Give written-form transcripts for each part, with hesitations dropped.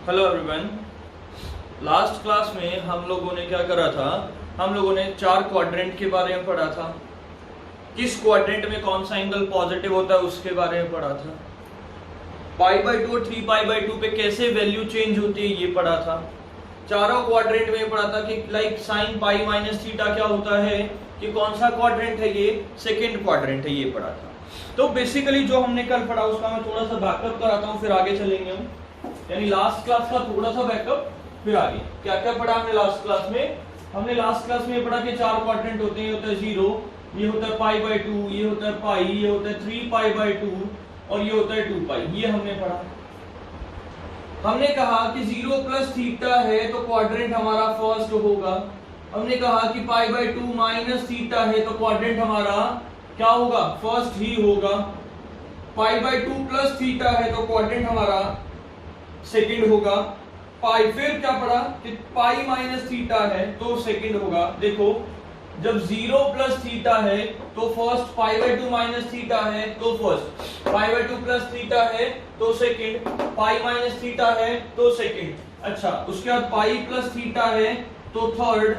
Hello everyone. Last class में हम लोगों ने क्या करा था, हम लोगों ने चार क्वाड्रेंट के बारे में पढ़ा था। किस क्वाड्रेंट में कौन सा एंगल पॉजिटिव होता है उसके बारे में पढ़ा था। π/2 और 3π/2 पे कैसे वैल्यू चेंज होती है ये पढ़ा था। चारों क्वाड्रेंट में पढ़ा था कि like sine pi minus theta क्या होता है, कि कौन सा क्वाड्रेंट है, ये सेकेंड क्वाड्रेंट है, ये पढ़ा था। तो बेसिकली जो हमने कल पढ़ा उसका मैं थोड़ा सा बैकअप कराता हूँ, फिर आगे चलेंगे हम। यानी लास्ट क्लास का थोड़ा सा बैकअप, फिर आगे क्या क्या पढ़ा हमने लास्ट क्लास में। हमने लास्ट क्लास में पढ़ा कि चार क्वाड्रेंट होते हैं, ये होता है 0, ये होता है π/2, ये होता है पाई, ये होता है 3π/2 और ये होता है 2π। ये हमने पढ़ा। हमने कहा कि 0 प्लस थीटा है तो क्वाड्रेंट हमारा फर्स्ट होगा। हमने कहा कि π/2 माइनस थीटा है तो क्वाड्रेंट हमारा क्या होगा, फर्स्ट ही होगा। π/2 प्लस थीटा है तो क्वाड्रेंट हमारा सेकंड होगा। पाई फिर क्या पढ़ा कि पाई माइनस थीटा है तो सेकंड होगा। देखो जब 0 प्लस थीटा है तो फर्स्ट, π/2 माइनस थीटा है तो फर्स्ट, π/2 प्लस थीटा है तो सेकंड, पाई माइनस थीटा है तो सेकंड। अच्छा, उसके बाद पाई प्लस थीटा है तो थर्ड,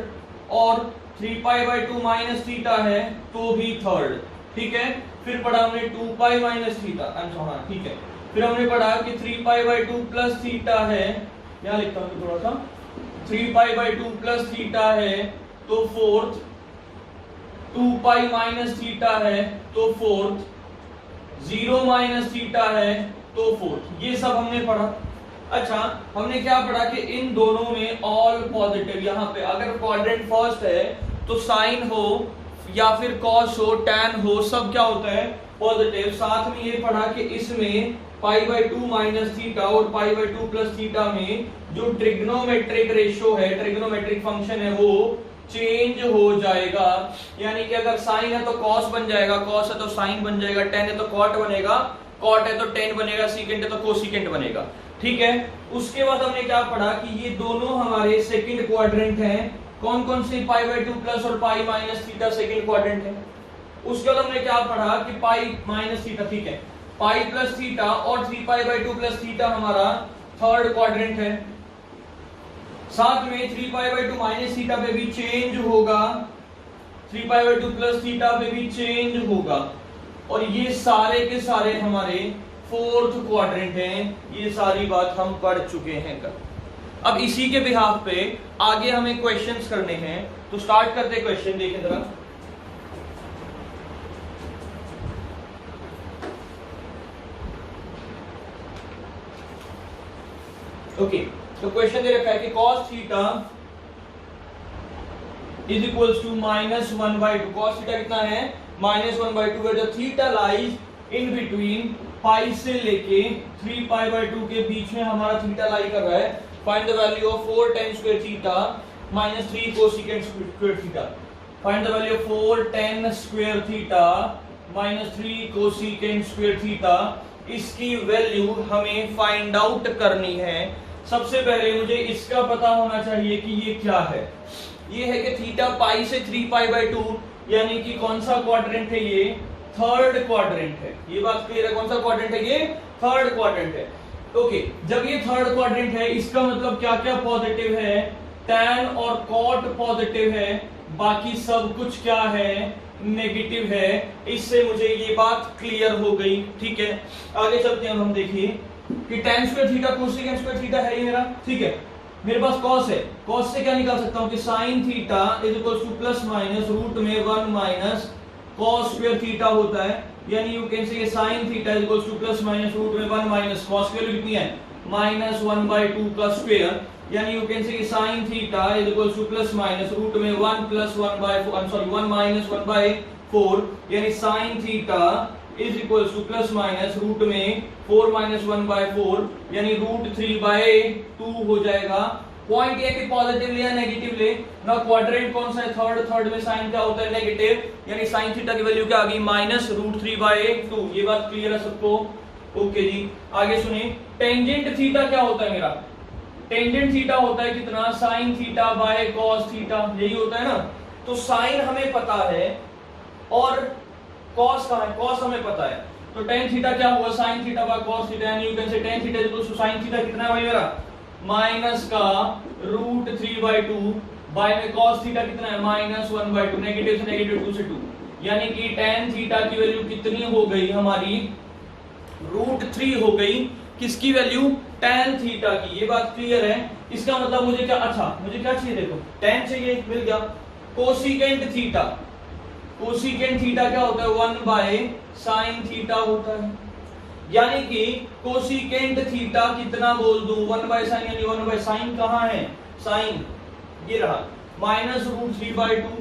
और 3π/2 माइनस थीटा है तो भी थर्ड। ठीक है, फिर पढ़ा हमने 2π माइनस थीटा, हाँ ठीक है। फिर हमने पढ़ा कि 3π/2 प्लस थीटा है, यहां लिखता हूं थोड़ा सा, 3π/2 प्लस थीटा है तो फोर्थ, 2π माइनस थीटा है तो फोर्थ, 0 माइनस थीटा है तो फोर्थ। ये सब हमने पढ़ा। अच्छा, हमने क्या पढ़ा कि इन दोनों में ऑल पॉजिटिव, यहाँ पे अगर क्वाड्रेंट फर्स्ट है तो साइन हो या फिर कॉस हो, टैन हो, सब क्या होता है, पॉजिटिव। साथ में ये पढ़ा कि इसमें π/2 माइनस थीटा और π/2 प्लस थीटा में जो ट्रिग्नोमेट्रिक रेशियो है, ट्रिग्नोमेट्रिक फंक्शन है, वो चेंज हो जाएगा। यानी कि अगर साइन है तो कॉस बन जाएगा, कॉस है तो साइन बन जाएगा, टेन है तो कॉट बनेगा, कॉट है तो टेन बनेगा, सीकेंट है तो कोसीकेंट बनेगा। ठीक है, उसके बाद हमने क्या पढ़ा कि ये दोनों हमारे सेकंड क्वाड्रेंट हैं। कौन कौन से, π/2 प्लस और pi minus theta second quadrant है। उसके बाद हमने क्या पढ़ा कि पाई माइनस थीटा, ठीक है, पाई प्लस थीटा और 3π/2 प्लस थीटा हमारा थर्ड क्वाड्रेंट है। साथ में 3π/2 माइनस थीटा पे भी चेंज होगा, 3π/2 प्लस थीटा पे भी चेंज होगा, और ये सारे के सारे हमारे फोर्थ क्वाड्रेंट हैं। ये सारी बात हम पढ़ चुके हैं कल। अब इसी के बिहाफ पे आगे हमें क्वेश्चंस करने हैं, तो स्टार्ट करते हैं क्वेश्चन। देखें जरा, ओके तो क्वेश्चन दे रखा है कि cos theta is equals to -1/2। cos theta कितना है, -1/2, where the theta lies in between pi से लेके 3π/2 के बीच में हमारा थीटा लाई कर रहा है। Find the value of 4 tan square theta minus 3 cosecant square theta. Find the value of 4 tan square theta minus 3 cosecant square theta. इसकी value हमें फाइंड आउट करनी है। सबसे पहले मुझे इसका पता होना चाहिए कि ये क्या है। ये है कि थीटा पाई से 3π/2, यानी कि कौन सा क्वाड्रेंट है, ये थर्ड क्वाड्रेंट है। ये बात क्लियर है, कौन सा क्वाड्रेंट है, ये थर्ड क्वाड्रेंट है। ओके, जब ये थर्ड क्वाड्रेंट है इसका मतलब क्या क्या पॉजिटिव है, टैन और कॉट पॉजिटिव है, बाकी सब कुछ क्या है, नेगेटिव है। इससे मुझे ये बात क्लियर हो गई। ठीक है, आगे चलते हैं। हम देखिए कि tan square theta cosecant square theta है ये मेरा, ठीक है। मेरे पास cos है, cos से क्या निकाल सकता हूं कि sin theta is equal to plus minus root में 1 माइनस cos स्क्वायर थीटा होता है। यानी you can say sin theta is equal to plus minus root में 1 माइनस cos की वैल्यू कितनी है, -1/2 का स्क्वायर। यानी you can say sin theta is equal to plus minus root में 1 प्लस 1 माइनस 1/4। यानी sin theta is equal to plus minus root में 4 minus 1/4, यानी √3/2 हो जाएगा। पॉइंट ये कि पॉजिटिव ले या नेगेटिव ले ना। क्वाड्रेंट कौन सा है, थर्ड में साइन क्या होता है, नेगेटिव। यानी साइन थीटा की वैल्यू क्या आ गई, -√3/2। ये बात क्लियर है सबको। ओके जी, आगे सुनिए। टेंजेंट थीटा क्या होता है मेरा, टेंजेंट थीटा होता है कितना, sine theta by cos theta, यही होता है ना। तो साइन हमें पता है और कॉस कहां है, कॉस हमें पता है। तो tan थीटा क्या हुआ, sin theta by cos theta, यानी you can say tan theta equals to sin theta कितना है भाई मेरा माइनस का √3/2 बाय में cos थीटा कितना है -1/2, नेगेटिव से नेगेटिव 2 से 2, यानी कि tan थीटा की वैल्यू कितनी हो गई हमारी √3 हो गई। किसकी वैल्यू tan थीटा की। ये बात क्लियर है। इसका मतलब मुझे क्या, अच्छा मुझे क्या चाहिए, देखो tan चाहिए, मिल गया। कोसिकेंट थीटा, कोसिकेंट थीटा क्या होता है 1/sin थीटा होता है, यानी कि कोसिकेंट थीटा कितना बोल दूं 1/sin, यानी 1/sin कहां है साइन, ये रहा -√3/2,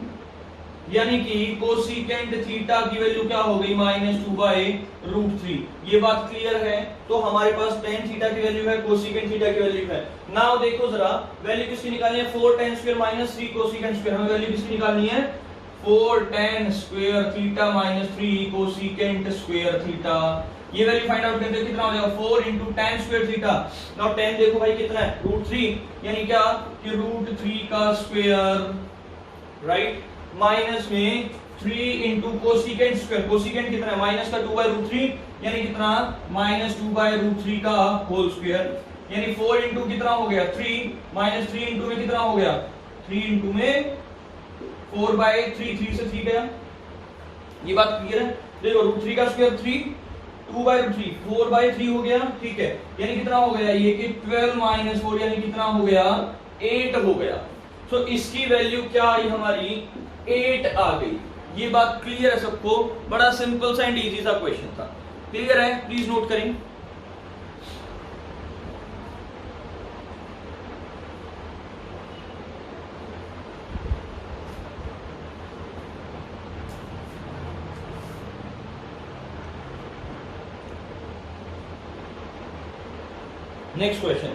यानी कि कोसिकेंट थीटा की वैल्यू क्या हो गई -2/√3। ये बात क्लियर है। तो हमारे पास tan थीटा की वैल्यू है, कोसिकेंट थीटा की वैल्यू है। नाउ देखो जरा वैल्यू किसकी निकालनी है, 4tan स्क्वायर -3 कोसिकेंट स्क्वायर, हमें वैल्यू किसकी निकालनी है 4tan square theta -3 cosecant square theta. ये वैल्यू फाइंड आउट करते हैं, कितना हो जाएगा 4 × tan square theta. Now tan देखो भाई कितना है √3, यानी क्या कि √3 का स्क्वायर, राइट, माइनस में 3 × कोसिकेंट स्क्वायर, कोसिकेंट कितना है माइनस का 2/√3, यानी कितना -2/√3 का होल स्क्वायर, यानी 4 × कितना हो गया 3, -3 × में कितना हो गया 3 × में 4/3, 3 से 3 गया। ये बात क्लियर है। देखो √3 का स्क्वायर 3, 2/√3, 4/3 हो गया, ठीक है, यानी कितना हो गया ये कि 12 - 4, यानी कितना हो गया 8 हो गया। तो इसकी वैल्यू क्या आई हमारी 8 आ गई। ये बात क्लियर है सबको, बड़ा सिंपल सा एंड इजी सा क्वेश्चन था। क्लियर है, प्लीज नोट करें। Next question,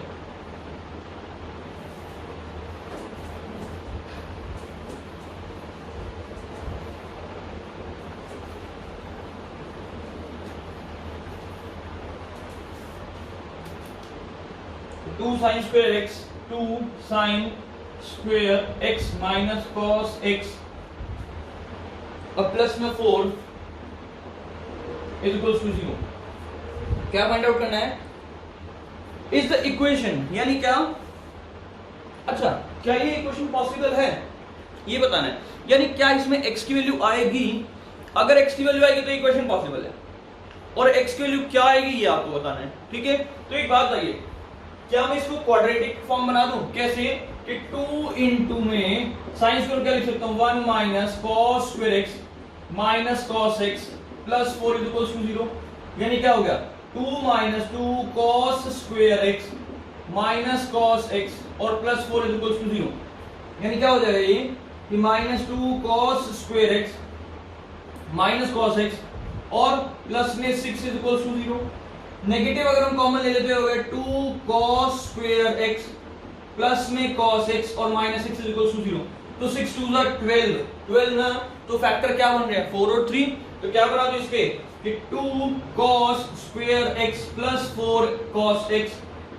two sine square x, 2 sin square x minus cos x और प्लस में 4 इज इक्वल्स टू 0। क्या फाइंड आउट करना है, इज द इक्वेशन, यानी क्या, अच्छा क्या ये इक्वेशन पॉसिबल है ये बताना है, यानी क्या इसमें x की वैल्यू आएगी। अगर x की वैल्यू आएगी तो इक्वेशन पॉसिबल है, और x की वैल्यू क्या आएगी ये आपको बताना है, ठीक है। तो एक बात बताइए, क्या मैं इसको क्वाड्रेटिक फॉर्म बना दूं, कैसे कि 2 × में साइन स्क्वायर क्या लिख सकता हूं 1 - cos square x minus cos x plus 4 = 0, यानी क्या हो गया 2 - 2 cos square x minus cos x और प्लस 4 = 0, यानी क्या हो जाएगा ये कि -2 cos square x minus cos x और प्लस में 6 = 0। नेगेटिव अगर हम कॉमन ले लेते हो 2 cos स्क्वायर x प्लस में cos x और माइनस 6 = 0, तो 6 2 12, 12 ना, तो फैक्टर क्या बन रहे हैं 4 और 3, तो क्या बना दो इसके कि 2 cos square x plus 4 cos x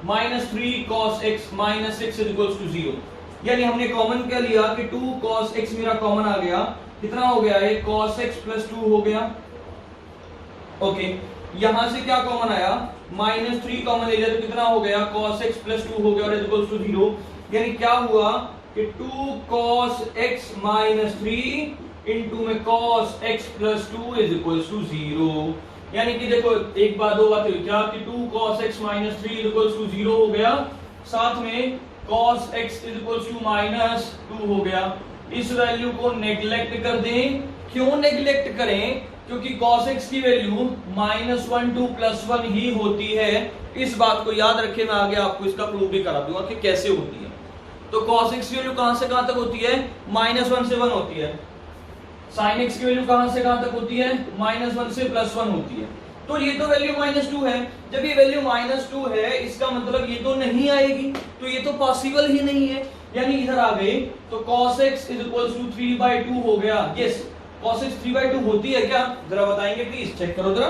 minus 3 cos x minus 6 = 0, यानी हमने कॉमन क्या लिया कि 2 cos x मेरा कॉमन आ गया, कितना हो गया ये cos x प्लस 2 हो गया, ओके। यहां से क्या कॉमन आया -3 कॉमन ले लिया तो कितना हो गया cos x प्लस 2 हो गया और इक्वल टू 0, यानी क्या हुआ कि 2 cos x माइनस 3 इंटू में cos x plus 2 is equal to 0, यानी कि देखो एक बात दो बात हुई क्या कि 2 cos x minus 3 is equal to 0 हो गया, साथ में cos x is equal to minus 2 हो गया। इस वैल्यू को नेग्लेक्ट कर दें, क्यों नेग्लेक्ट करें, क्योंकि cos x की वैल्यू -1 to +1 ही होती है। इस बात को याद रखें, मैं आगे आपको इसका प्रूफ भी करा दूंगा कि कैसे होती है। तो cos x की वैल्यू कहां से कहां तक होती है -1 से 1 होती है, sin x की वैल्यू कहां से कहां तक होती है -1 से +1 होती है। तो ये तो वैल्यू -2 है, जब ये वैल्यू -2 है इसका मतलब ये तो नहीं आएगी, तो ये तो पॉसिबल ही नहीं है, यानी इधर आ गए तो cos x is equal to 3/2 हो गया। यस, cos x 3/2 होती है क्या, जरा बताएंगे प्लीज, चेक करो जरा,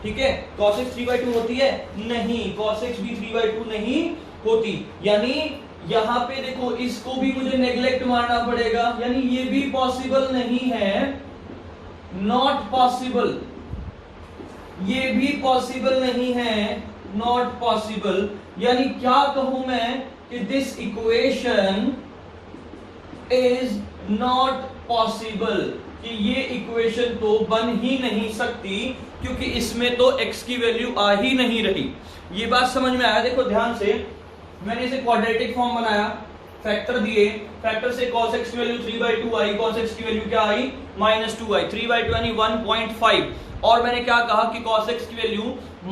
ठीक है। cos x 3/2 होती है नहीं, cos x भी 3/2 नहीं होती, यानी यहां पे देखो इसको भी मुझे नेग्लेक्ट मारना पड़ेगा, यानी ये भी पॉसिबल नहीं है, नॉट पॉसिबल, ये भी पॉसिबल नहीं है, नॉट पॉसिबल, यानी क्या कहूं मैं कि this equation is not possible, कि ये इक्वेशन तो बन ही नहीं सकती क्योंकि इसमें तो x की वैल्यू आ ही नहीं रही। ये बात समझ में आया? देखो ध्यान से, मैंने इसे क्वाड्रेटिक फॉर्म बनाया, फैक्टर दिए, फैक्टर से cos x की वैल्यू 3/2 आई, cos x की वैल्यू क्या आई -2 आई, 3/2 यानी 1.5, और मैंने क्या कहा कि cos x की वैल्यू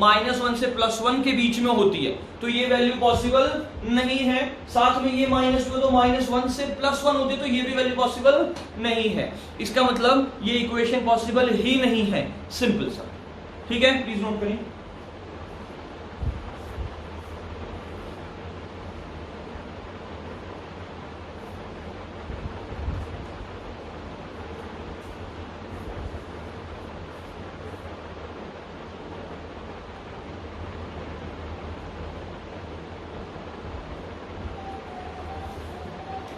-1 से +1 के बीच में होती है, तो ये वैल्यू पॉसिबल नहीं है। साथ में ये -2 तो -1 से +1 होती तो ये भी वैल्यू पॉसिबल नहीं है। इसका मतलब ये इक्वेशन पॉसिबल ही नहीं है, सिंपल सा। ठीक है, प्लीज नोट करिए।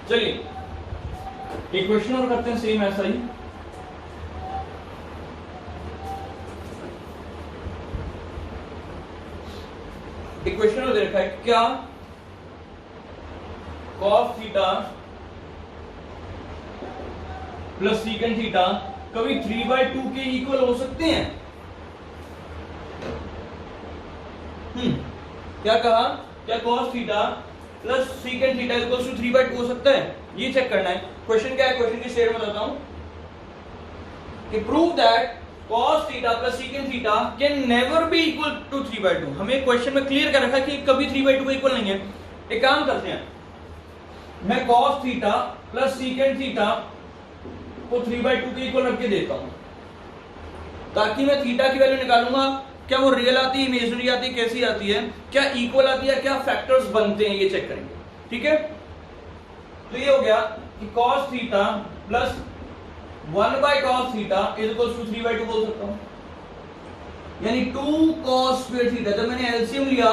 चलिए एक क्वेश्चन और करते हैं सेम ऐसा ही। एक क्वेश्चन और दे रखा है, क्या cos theta plus secant theta कभी 3/2 के इक्वल हो सकते हैं? क्या कहा? क्या cos theta plus secant theta equals to 3/2 हो सकता है? ये चेक करना है। क्वेश्चन क्या है? क्वेश्चन की स्टेटमेंट बताता हूं कि prove that cos theta plus secant theta can never be equal to 3/2। हमें क्वेश्चन में क्लियर कर रखा है कि कभी 3/2 के इक्वल नहीं है। एक काम करते हैं, मैं cos theta plus secant theta को 3/2 के इक्वल रख के देता हूं, ताकि मैं थीटा की वैल्यू निकालूंगा, क्या वो रियल आती है, इमेजिनरी आती है, कैसी आती है, क्या इक्वल आती है, क्या फैक्टर्स बनते हैं, ये चेक करेंगे। ठीक है, तो ये हो गया कि cos theta plus 1/cos theta is equal to 3/2 बोल सकता हूं, यानी 2 cos स्क्वायर थीटा। जब मैंने एलसीएम लिया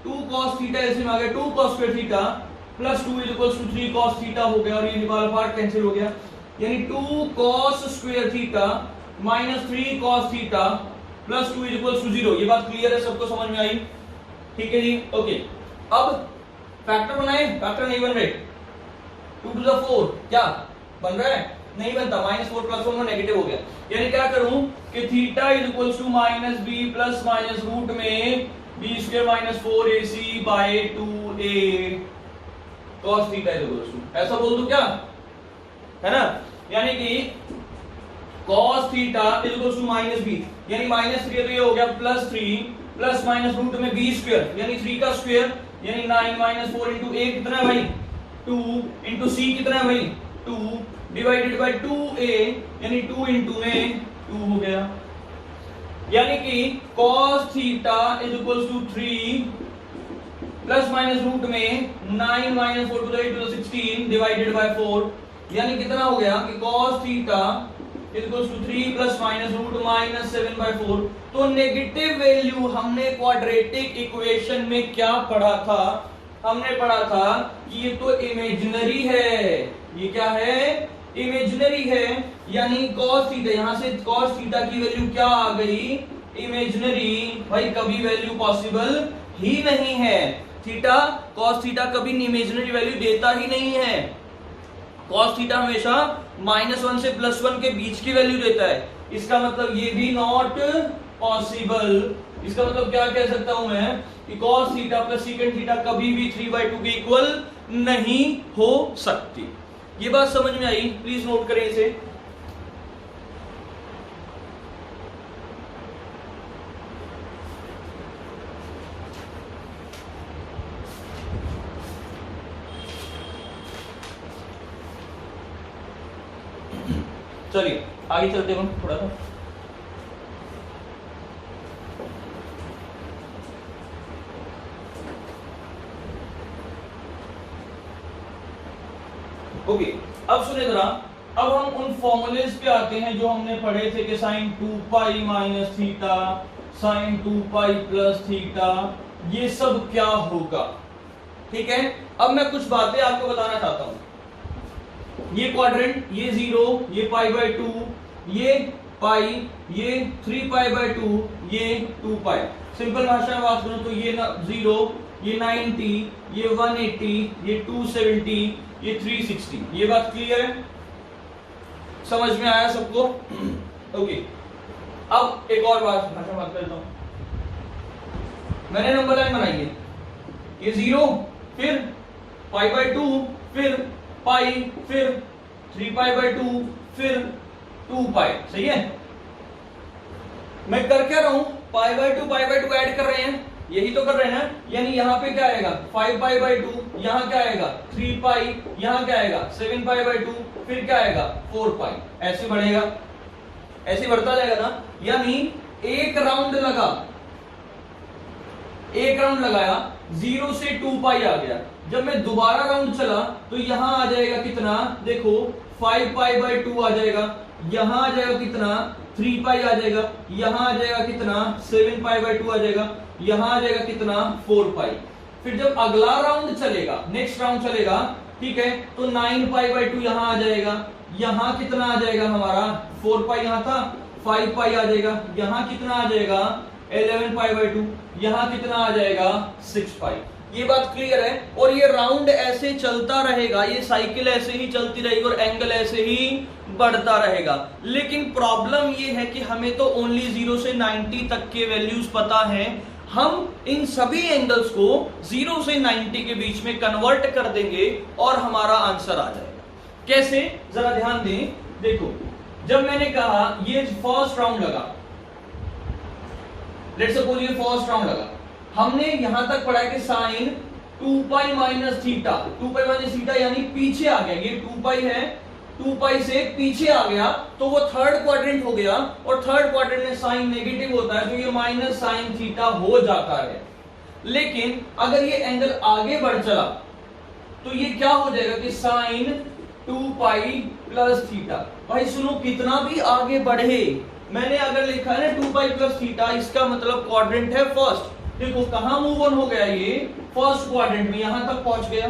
2 cos थीटा एलसीएम आ गया 2 cos square theta plus 2 is equal to 3 cos theta हो गया, और ये निकाल पार्ट कैंसिल हो गया, यानी 2 cos square theta minus 3 cos theta plus 2 is equal to 0। ये बात क्लियर है, सबको समझ में आई? ठीक है जी, ओके। अब फैक्टर बनाए, फैक्टर नहीं बन रहे, 2 to the 4 क्या बन रहा है? नहीं बनता, -4 + 1 नेगेटिव हो गया, यानी क्या करूं कि theta is equal to -b plus minus root में b² - 4ac/2a cos theta is equal to, ऐसा बोल दूं क्या? है ना, यानी कि cos theta is equal to -b, यानी -3 तो ये हो गया +3 प्लस माइनस रूट में b² यानी 3 का स्क्वायर, यानी 9 - 4 * a कितना है भाई 2 * c कितना है भाई 2 डिवाइडेड बाय 2a यानी 2 * में 2 हो गया, यानी कि cos theta is equal to 3 plus minus root में 9 - 4 to the 16 डिवाइडेड बाय 4, यानी कितना हो गया कि cos theta equals to 3 plus minus root -7/4। तो नेगेटिव वैल्यू हमने क्वाड्रेटिक इक्वेशन में क्या पढ़ा था? हमने पढ़ा था कि ये तो इमेजिनरी है, ये क्या है? इमेजिनरी है, यानी cos थीटा, यहां से cos थीटा की वैल्यू क्या आ गई? इमेजिनरी। भाई कभी वैल्यू पॉसिबल ही नहीं है, थीटा cos थीटा कभी इमेजिनरी वैल्यू देता ही नहीं है। cos थीटा हमेशा -1 से +1 के बीच की वैल्यू देता है, इसका मतलब ये भी नॉट पॉसिबल। इसका मतलब क्या कह सकता हूं मैं कि cos theta plus secant theta कभी भी 3/2 के इक्वल नहीं हो सकती। ये बात समझ में आई? प्लीज नोट करें इसे। चलिए आगे चलते हैं थोड़ा सा। ओके, अब सुने जरा, अब हम उन फॉर्मूलेज पे आते हैं जो हमने पढ़े थे कि sin 2π - थीटा, sin 2π + थीटा, ये सब क्या होगा। ठीक है, अब मैं कुछ बातें आपको बताना चाहता हूं। ये क्वाड्रेंट, ये 0, ये π/2, ये पाई, ये 3π/2, ये 2π। सिंपल भाषा में बात करूं तो ये 0, ये 90, ये 180, ये 270, ये 360। ये बात क्लियर है, समझ में आया सबको? ओके अब एक और भाषा में बात करता हूं। मैंने नंबर लाइन बनाई है, ये 0, फिर π/2, फिर पाई, फिर 3π/2, फिर 2π। सही है? मैं कर क्या रहा हूं? π/2 ऐड कर रहे हैं, यही तो कर रहे हैं ना। यानी यहाँ पे क्या आएगा 5π/2, यहाँ क्या आएगा 3π, यहाँ क्या आएगा 7π/2, फिर क्या आएगा 4π। ऐसे बढ़ेगा, ऐसे बढ़ता जाएगा ना। यानी एक राउंड लगाया 0 से 2π आ गया। जब मैं दोबारा राउंड चला तो यहां आ जाएगा कितना, देखो 5π/2 आ जाएगा, यहां आ जाएगा कितना 3π आ जाएगा, यहां आ जाएगा कितना 7π/2 आ जाएगा, यहां आ जाएगा कितना 4π। फिर जब अगला राउंड चलेगा, नेक्स्ट राउंड चलेगा, ठीक है, तो 9π/2 यहां आ जाएगा, यहां कितना आ जाएगा हमारा 4π, यहां था 5π आ जाएगा, यहां कितना आ जाएगा 11π/2, यहां कितना आ जाएगा 6π। ये बात क्लियर है? और ये राउंड ऐसे चलता रहेगा, ये साइकिल ऐसे ही चलती रहेगी और एंगल ऐसे ही बढ़ता रहेगा। लेकिन प्रॉब्लम ये है कि हमें तो ओनली 0 से 90 तक के वैल्यूज पता है। हम इन सभी एंगल्स को 0 से 90 के बीच में कन्वर्ट कर देंगे और हमारा आंसर आ जाएगा। कैसे, जरा ध्यान दें। देखो, जब मैंने कहा ये फर्स्ट राउंड लगा, लेट्स सपोज ये फर्स्ट राउंड लगा, हमने यहां तक पढ़ा कि sine 2π minus theta, 2π minus theta यानी पीछे आ गया। ये 2π है, 2π से पीछे आ गया तो वो थर्ड क्वाड्रेंट हो गया, और थर्ड क्वाड्रेंट में साइन नेगेटिव होता है तो ये माइनस साइन थीटा हो जाता है। लेकिन अगर ये एंगल आगे बढ़ चला तो ये क्या हो जाएगा कि साइन 2π प्लस थीटा। भाई सुनो, कितना भी आगे बढ़े, मैंने अगर लिखा है ना 2π प्लस थीटा, इसका मतलब क्वाड्रेंट है फर्स्ट। देखो कहां मूव ऑन हो गया, ये फर्स्ट क्वाड्रेंट में यहां तक पहुंच गया।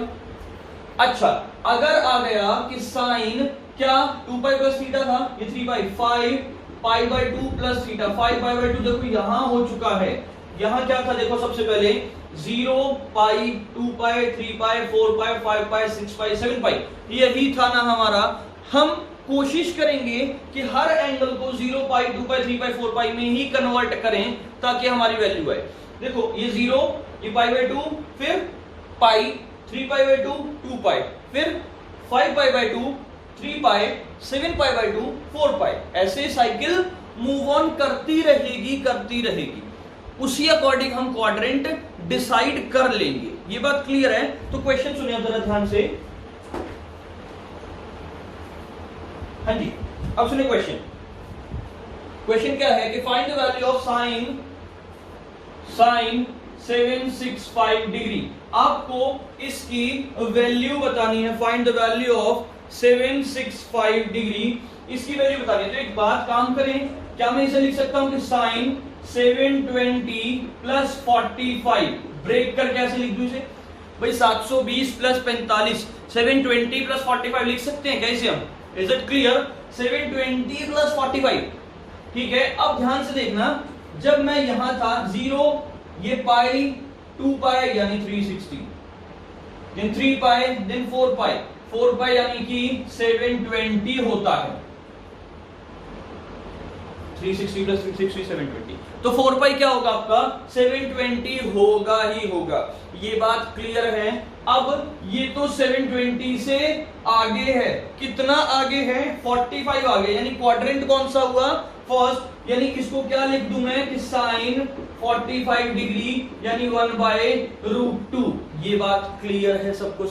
अच्छा, अगर आ गया कि साइन क्या 2π प्लस थीटा था, ये 3π, 5π/2 प्लस थीटा, 5π/2 देखो यहां हो चुका है। यहां क्या था देखो, सबसे पहले 0π, 2π, 3π, 4π, 5π, 6π, 7π, यही था ना हमारा। हम कोशिश करेंगे कि हर एंगल को 0π, 2π, 3π, 4π में ही कन्वर्ट करें ताकि हमारी वैल्यू आए। देखो ये 0, ये π/2, फिर π, 3π/2, 2π, फिर 5π/2, 3π, 7π/2, 4π। ऐसे साइकिल मूव ऑन करती रहेगी। उसी अकॉर्डिंग हम क्वाड्रेंट डिसाइड कर लेंगे। ये बात क्लियर है? तो क्वेश्चन सुनिए जरा ध्यान से। हाँ जी, अब सुनिए क्वेश्चन। क्वेश्चन क्या है कि find the value of sine 765 degree. आपको इसकी वैल्यू बतानी है, find the value of 765 degree, इसकी वैल्यू बतानी है। तो एक बात काम करें, क्या मैं इसे लिख सकता हूं कि साइन 720 प्लस 45, ब्रेक कर कैसे लिख दूं इसे भाई, 720 प्लस 45, 720 प्लस 45 लिख सकते हैं कैसे हम? Is it clear? 720 प्लस 45, ठीक है। अब ध्यान से देखना, जब मैं यहां था 0, ये पाई 2π यानी 360, देन 3π, देन 4π यानी कि 720 होता है। 360 प्लस 360 720, तो 4π क्या होगा आपका 720 होगा ही होगा। ये बात क्लियर है? अब ये तो 720 से आगे है, कितना आगे है 45 आगे, यानी क्वाड्रेंट कौन सा हुआ फर्स्ट, यानी इसको क्या लिख दूं मैं कि साइन 45 डिग्री यानी 1/√2। ये बात क्लियर है सबको?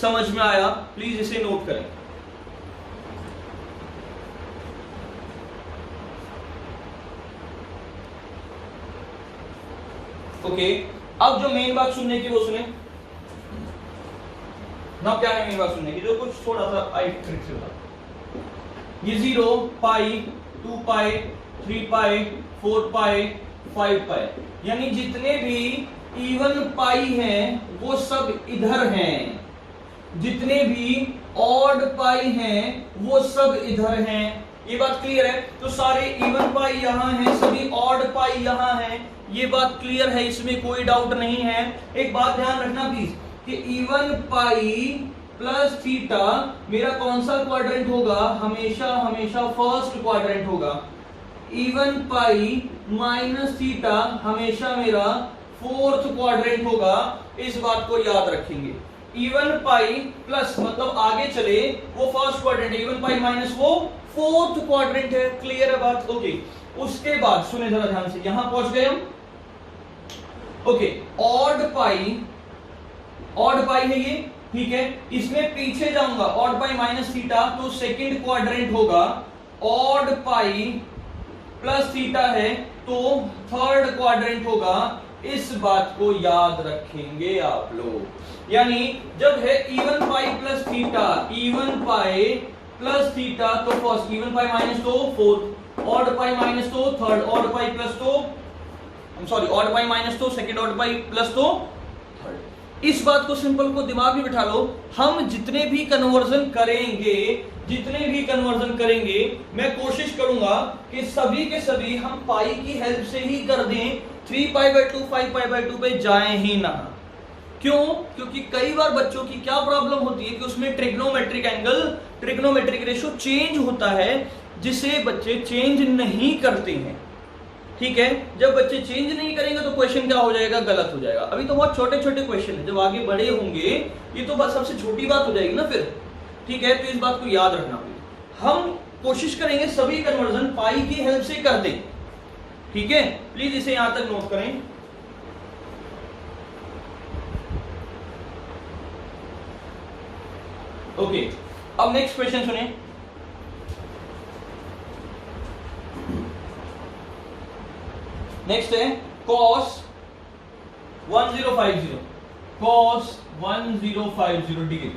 समझ में आया? प्लीज इसे नोट करें। ओके, अब जो मेन बात सुनने की वो सुने ना। क्या है मेन बात सुनने की? जो कुछ थोड़ा सा आई ट्रिक से था, ये 0π, 2π, 3π, 4π, 5π, यानी जितने भी इवन पाई हैं वो सब इधर हैं, जितने भी ऑड पाई हैं वो सब इधर हैं। ये बात क्लियर है? तो सारे इवन पाई यहां हैं, सभी ऑड पाई यहां हैं, ये बात क्लियर है, इसमें कोई डाउट नहीं है। एक बात ध्यान रखना प्लीज कि इवन पाई प्लस थीटा मेरा कौन सा क्वाड्रेंट होगा, हमेशा हमेशा फर्स्ट क्वाड्रेंट होगा। इवन पाई माइनस थीटा हमेशा मेरा फोर्थ क्वाड्रेंट होगा। इस बात को याद रखेंगे। इवन पाई प्लस मतलब आगे चले वो फर्स्ट क्वाड्रेंट है, इवन पाई माइनस वो फोर्थ क्वाड्रेंट है। क्लियर है बात? ओके। उसके बाद सुने जरा ध्यान से, यहां पहुंच गए हम। ओके, ऑड पाई है ये, ठीक है। इसमें पीछे जाऊंगा, ऑड पाई माइनस थीटा तो सेकंड क्वाड्रेंट होगा। ऑड पाई प्लस थीटा है तो थर्ड क्वाड्रेंट होगा। इस बात को याद रखेंगे आप लोग। यानी जब है even pi plus theta, even pi plus theta तो फर्स्ट, इवन पाई माइनस तो फोर्थ, ऑड पाई माइनस तो थर्ड, ऑड पाई प्लस तो सॉरी ऑड पाई माइनस तो सेकंड, ऑड पाई प्लस तो थर्ड। इस बात को सिंपल को दिमाग में बिठा लो। हम जितने भी कन्वर्जन करेंगे मैं कोशिश करूंगा कि सभी के सभी हम पाई की हेल्प से ही कर दें, 3π/2 5π/2 पे जाएं ही ना। क्यों? क्योंकि कई बार बच्चों की क्या प्रॉब्लम होती है कि उसमें trigonometric angle, trigonometric ratio change होता है, जिसे बच्चे चेंज नहीं करते हैं। ठीक है, जब बच्चे चेंज नहीं करेंगे तो क्वेश्चन क्या हो जाएगा, गलत हो जाएगा। अभी तो बहुत छोटे छोटे क्वेश्चन है, जब आगे बड़े होंगे ये तो बस सबसे छोटी बात हो जाएगी ना फिर। ठीक है, तो इस बात को याद रखना। हम कोशिश करेंगे सभी कन्वर्जन पाई की हेल्प से कर दें। ठीक है, प्लीज इसे यहां तक नोट करें। ओके, अब नेक्स्ट क्वेश्चन सुने। नेक्स्ट है cos 1050 डिग्री।